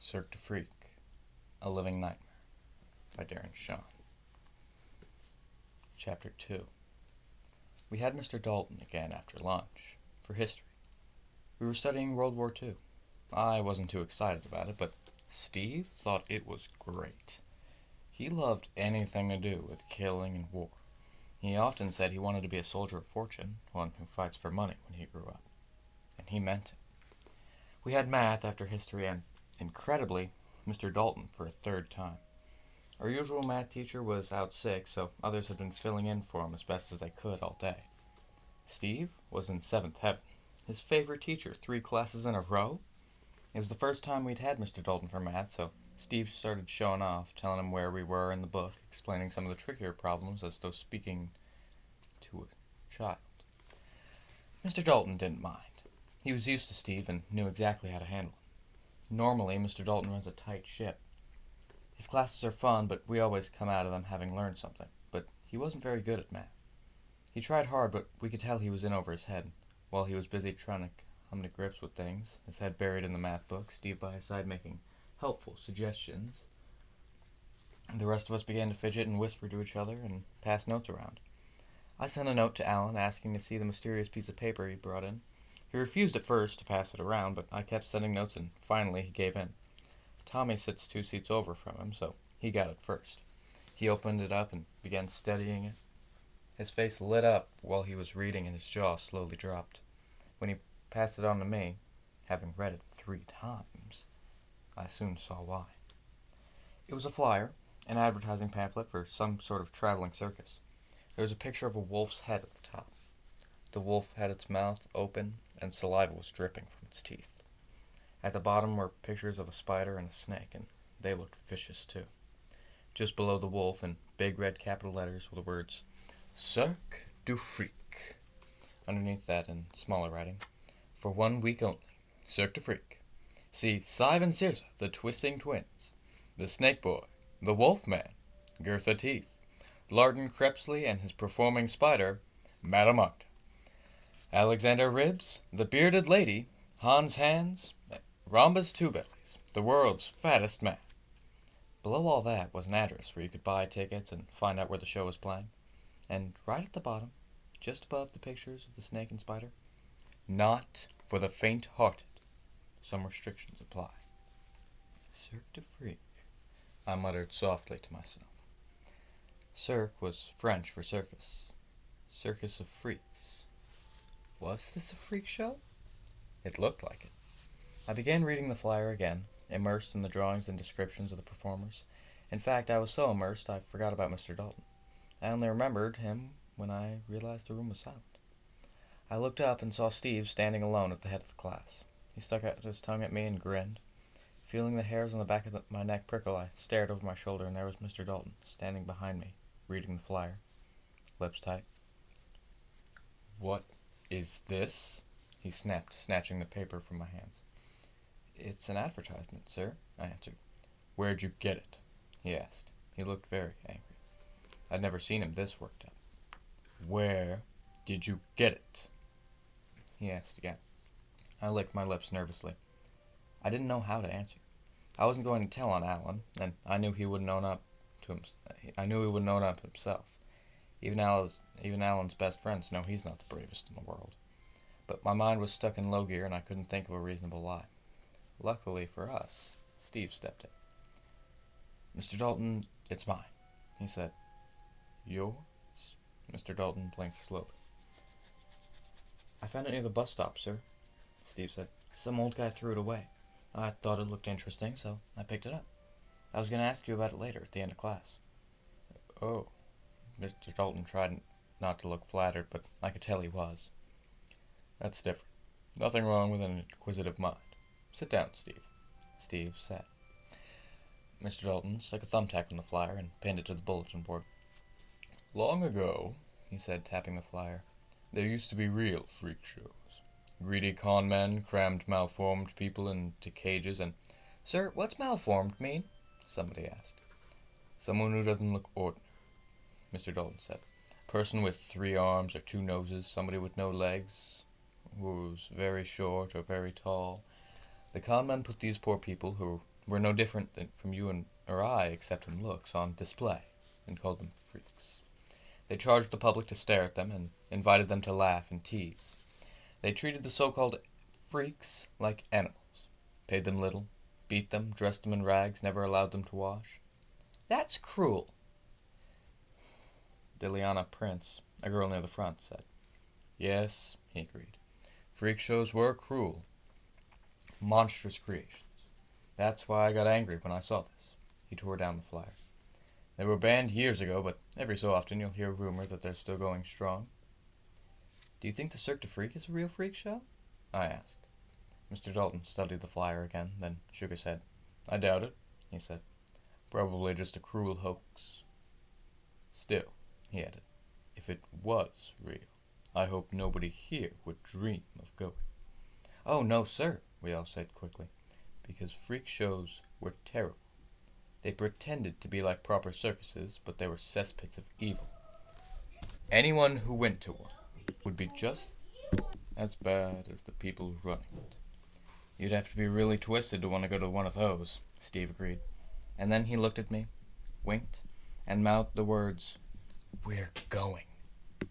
Cirque du Freak, A Living Nightmare by Darren Shawn. Chapter 2. We had Mr. Dalton again after lunch, for history. We were studying World War II. I wasn't too excited about it, but Steve thought it was great. He loved anything to do with killing and war. He often said he wanted to be a soldier of fortune, one who fights for money when he grew up. And he meant it. We had math after history and, incredibly, Mr. Dalton for a third time. Our usual math teacher was out sick, so others had been filling in for him as best as they could all day. Steve was in seventh heaven. His favorite teacher 3 classes in a row? It was the first time we'd had Mr. Dalton for math, so Steve started showing off, telling him where we were in the book, explaining some of the trickier problems as though speaking to a child. Mr. Dalton didn't mind. He was used to Steve and knew exactly how to handle him. Normally, Mr. Dalton runs a tight ship. His classes are fun, but we always come out of them having learned something. But he wasn't very good at math. He tried hard, but we could tell he was in over his head. While he was busy trying to come to grips with things, his head buried in the math book, Steve by his side making helpful suggestions. The rest of us began to fidget and whisper to each other and pass notes around. I sent a note to Alan asking to see the mysterious piece of paper he brought in. He refused at first to pass it around, but I kept sending notes and finally he gave in. Tommy sits 2 seats over from him, so he got it first. He opened it up and began studying it. His face lit up while he was reading and his jaw slowly dropped. When he passed it on to me, having read it 3 times, I soon saw why. It was a flyer, an advertising pamphlet for some sort of traveling circus. There was a picture of a wolf's head at the top. The wolf had its mouth open and saliva was dripping from its teeth. At the bottom were pictures of a spider and a snake, and they looked vicious too. Just below the wolf, in big red capital letters, were the words, Cirque du Freak. Underneath that, in smaller writing, for 1 week only, Cirque du Freak. See Sive and Circe, the twisting twins, the snake boy, the wolf man, Gertha Teeth, Larden Crepsley and his performing spider, Madame Octa, Alexander Ribs, the bearded lady, Hans Hands, Rhombus Two Bellies, the world's fattest man. Below all that was an address where you could buy tickets and find out where the show was playing. And right at the bottom, just above the pictures of the snake and spider, not for the faint-hearted. Some restrictions apply. Cirque du Freak, I muttered softly to myself. Cirque was French for circus. Circus of freaks. Was this a freak show? It looked like it. I began reading the flyer again, immersed in the drawings and descriptions of the performers. In fact, I was so immersed I forgot about Mr. Dalton. I only remembered him when I realized the room was silent. I looked up and saw Steve standing alone at the head of the class. He stuck out his tongue at me and grinned. Feeling the hairs on the back of my neck prickle, I stared over my shoulder, and there was Mr. Dalton, standing behind me, reading the flyer, lips tight. What is this? He snapped, snatching the paper from my hands. It's an advertisement, sir, I answered. Where'd you get it? He asked. He looked very angry. I'd never seen him this worked up. Where did you get it? He asked again. I licked my lips nervously. I didn't know how to answer. I wasn't going to tell on Alan, and I knew he wouldn't own up to him. I knew he wouldn't own up himself. Even Alan's best friends know he's not the bravest in the world. But my mind was stuck in low gear, and I couldn't think of a reasonable lie. Luckily for us, Steve stepped in. Mr. Dalton, it's mine, he said. Yours? Mr. Dalton blinked slowly. I found it near the bus stop, sir, Steve said. Some old guy threw it away. I thought it looked interesting, so I picked it up. I was going to ask you about it later at the end of class. Oh. Mr. Dalton tried not to look flattered, but I could tell he was. That's different. Nothing wrong with an inquisitive mind. Sit down, Steve. Steve sat. Mr. Dalton stuck a thumbtack on the flyer and pinned it to the bulletin board. Long ago, he said, tapping the flyer, there used to be real freak shows. Greedy con men crammed malformed people into cages and... Sir, what's malformed mean? Somebody asked. Someone who doesn't look ordinary, Mr. Dalton said. Person with 3 arms or 2 noses, somebody with no legs, who's very short or very tall. The con men put these poor people, who were no different from you or I, except in looks, on display, and called them freaks. They charged the public to stare at them and invited them to laugh and tease. They treated the so-called freaks like animals, paid them little, beat them, dressed them in rags, never allowed them to wash. That's cruel, Diliana Prince, a girl near the front, said. Yes, he agreed. Freak shows were cruel. Monstrous creations. That's why I got angry when I saw this. He tore down the flyer. They were banned years ago, but every so often you'll hear a rumor that they're still going strong. Do you think the Cirque du Freak is a real freak show? I asked. Mr. Dalton studied the flyer again, then shook his head. I doubt it, he said. Probably just a cruel hoax. Still, he added, if it was real, I hope nobody here would dream of going. Oh, no, sir, we all said quickly, because freak shows were terrible. They pretended to be like proper circuses, but they were cesspits of evil. Anyone who went to one would be just as bad as the people running it. You'd have to be really twisted to want to go to one of those, Steve agreed. And then he looked at me, winked, and mouthed the words, We're going.